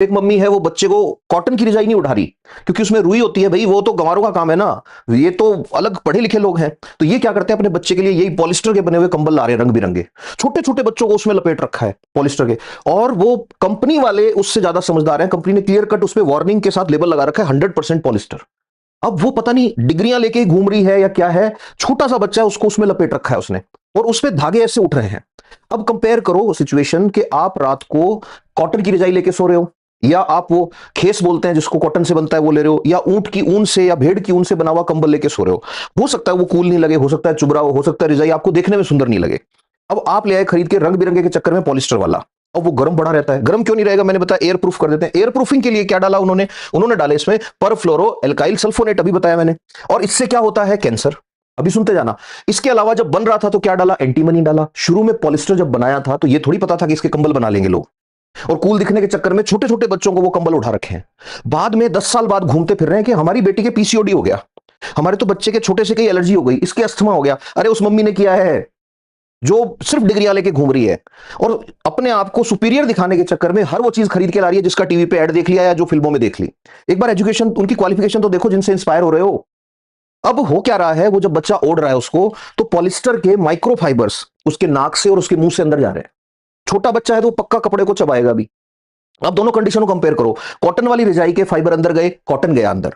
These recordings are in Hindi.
एक मम्मी है वो बच्चे को कॉटन की रजाई नहीं उठा रही क्योंकि उसमें रुई होती है। भाई वो तो गंवारों का काम है ना, ये तो अलग पढ़े लिखे लोग हैं। तो ये क्या करते हैं, अपने बच्चे के लिए यही पॉलिस्टर के बने हुए कंबल ला रहे हैं रंग बिरंगे, छोटे छोटे बच्चों को उसमें लपेट रखा है पॉलिस्टर के। और वो कंपनी वाले उससे ज्यादा समझदार हैं, कंपनी ने क्लियर कट उसमें वार्निंग के साथ लेबल लगा रखा है 100% पॉलिस्टर। अब वो पता नहीं डिग्रियां लेके ही घूम रही है या क्या है, छोटा सा बच्चा है उसको उसमें लपेट रखा है उसने, और उसमें धागे ऐसे उठ रहे हैं। अब कंपेयर करो सिचुएशन कि आप रात को कॉटन की रजाई लेके सो रहे हो, या आप वो खेस बोलते हैं जिसको कॉटन से बनता है वो ले रहे हो, या ऊंट की ऊन से या भेड़ की ऊन से बना हुआ कंबल लेके सो रहे हो सकता है वो कूल नहीं लगे, हो सकता है चुभरा हो सकता है रजाई आपको देखने में सुंदर नहीं लगे। अब आप ले आए खरीद के रंग बिरंगे के चक्कर में पॉलिस्टर वाला, अब वो गर्म बड़ा रहता है। गर्म क्यों नहीं रहेगा, मैंने बताया एयर प्रूफ कर देते हैं। एयर प्रूफिंग के लिए क्या डाला उन्होंने, उन्होंने डाले इसमें परफ्लोरो एल्काइल सल्फोनेट, अभी बताया मैंने। और इससे क्या होता है, कैंसर। अभी सुनते जाना। इसके अलावा जब बन रहा था तो क्या डाला, एंटीमनी डाला। शुरू में पॉलिस्टर जब बनाया था तो ये थोड़ी पता था कि इसके कंबल बना लेंगे लोग, और कूल दिखने के चक्कर में छोटे छोटे बच्चों को वो कंबल उठा रखे हैं। बाद में 10 साल बाद घूमते फिर रहे हैं कि हमारी बेटी के पीसीओडी हो गया, हमारे तो बच्चे के छोटे से कई एलर्जी हो गई, इसके अस्थमा हो गया। अरे उस मम्मी ने किया है जो सिर्फ डिग्रियां लेके घूम रही है, और अपने आप को सुपीरियर दिखाने के चक्कर में हर वो चीज खरीद के ला रही है जिसका टीवी पे ऐड देख लिया या जो फिल्मों में देख ली। एक बार एजुकेशन, उनकी क्वालिफिकेशन तो देखो जिनसे इंस्पायर हो रहे हो। अब हो क्या रहा है, वो जब बच्चा ओढ़ रहा है उसको, तो पॉलिस्टर के माइक्रोफाइबर्स उसके नाक से और उसके मुंह से अंदर जा रहे हैं। छोटा बच्चा है तो पक्का कपड़े को चबाएगा भी। अब दोनों कंडीशनों कंपेयर करो, कॉटन वाली रजाई के फाइबर अंदर गए, कॉटन गया अंदर।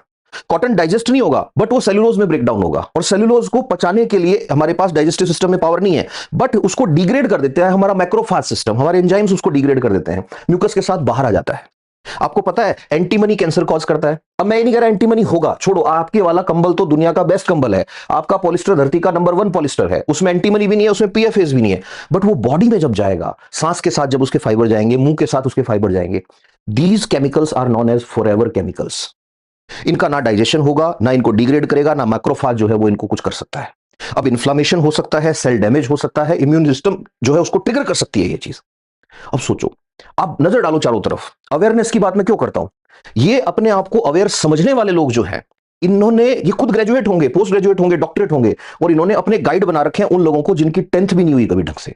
कॉटन डाइजेस्ट नहीं होगा बट वो सेलुलोज में ब्रेक डाउन होगा, और सेलुलोज को पचाने के लिए हमारे पास डाइजेस्टिव सिस्टम में पावर नहीं है, बट उसको डिग्रेड कर देते हैं हमारा मैक्रोफाज सिस्टम, हमारे एंजाइम्स उसको डिग्रेड कर देते हैं, म्यूकस के साथ बाहर आ जाता है। आपको पता है एंटीमनी कैंसर कॉज करता है। अब मैं ये नहीं कह रहा एंटीमनी होगा, छोड़ो, आपके वाला कंबल तो दुनिया का बेस्ट कंबल है, आपका पॉलिस्टर धरती का नंबर 1 पॉलिस्टर है, उसमें एंटीमनी भी नहीं है, उसमें पीएफएस भी नहीं है। बट वो बॉडी में जब जाएगा, सांस के साथ जब उसके फाइबर जाएंगे, मुंह के साथ उसके फाइबर जाएंगे, these chemicals are known as forever chemicals. इनका ना डाइजेशन होगा, ना इनको डिग्रेड करेगा, ना मैक्रोफाज जो है वो इनको कुछ कर सकता है। अब इन्फ्लामेशन हो सकता है, सेल डैमेज हो सकता है, इम्यून सिस्टम जो है उसको ट्रिगर कर सकती है ये चीज। अब सोचो, आप नजर डालो चारों तरफ। अवेयरनेस की बात मैं क्यों करता हूं, ये अपने आप को अवेयर समझने वाले लोग जो हैं, इन्होंने, ये खुद ग्रेजुएट होंगे, पोस्ट ग्रेजुएट होंगे, डॉक्टरेट होंगे, और इन्होंने अपने गाइड बना रखे हैं उन लोगों को जिनकी 10th भी नहीं हुई कभी ढंग से।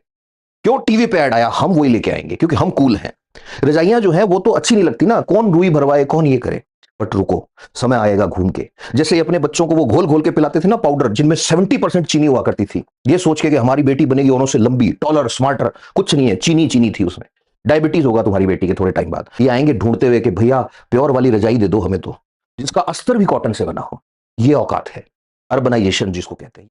क्यों, टीवी पे ऐड आया हम वही लेके आएंगे क्योंकि हम कूल हैं। रजाइयां जो है वो तो अच्छी नहीं लगती ना, कौन रुई भरवाए कौन ये करे। बट रुको, समय आएगा घूम के। जैसे ही अपने बच्चों को वो घोल घोल के पिलाते थे ना पाउडर जिनमें 70% चीनी हुआ करती थी, ये सोच के कि हमारी बेटी बनेगी औरों से लंबी, टॉलर, स्मार्टर, कुछ नहीं है, चीनी चीनी थी उसमें। डायबिटीज होगा तुम्हारी बेटी के थोड़े टाइम बाद। ये आएंगे ढूंढते हुए कि भैया प्योर वाली रजाई दे दो हमें, तो जिसका अस्तर भी कॉटन से बना हो। ये औकात है अर्बनाइजेशन जिसको कहते हैं।